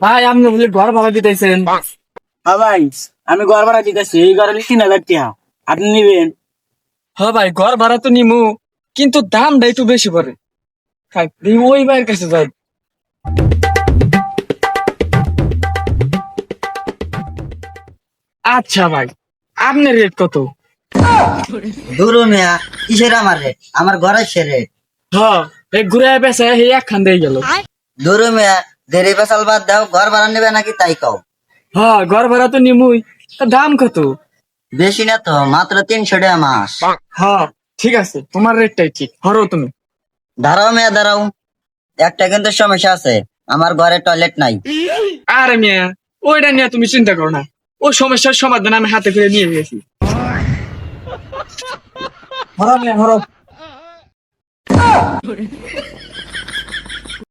ভাই আপনি বলে ঘর ভাড়া দিতেছেন? হ্যাঁ ভাই, আমি ঘর ভাড়া দিতেছি, এই ঘরে 3,000 টাকা। আপনি নিবেন? হ্যাঁ ভাই, ঘর ভাড়া তো নিমু, কিন্তু দামটা একটু বেশি পড়ে। থাক, দেখি ওই ভাইয়ের কাছে যাই। আচ্ছা ভাই, আপনার রেট কত? দুরু মিয়া, কিসের আমার রেট? আমার ঘরের সে রেট। হ্যাঁ, এই ঘুরে পেছে এই একখান দিয়ে গেল। দুরু মিয়া, দেরি পেশাল বাদ দাও, ঘর ভাড়া নেবে নাকি তাই কও। হ্যাঁ, ঘর ভাড়া তো নিমুই, তা দাম কত? বেশি না তো, মাত্র 300 টাকা মাস। হ্যাঁ ঠিক আছে, তোমার রেটটাই ঠিক, হরো তুমি। দাঁড়াও মিয়া দাঁড়াও, একটা কিন্তু সমস্যা আছে, আমার ঘরে টয়লেট নাই। আরে মিয়া, ওইটা নিয়ে তুমি চিন্তা করো না, ওই সমস্যার সমাধান আমি হাতে করে নিয়ে গেছি। হরো মিয়া, হরো।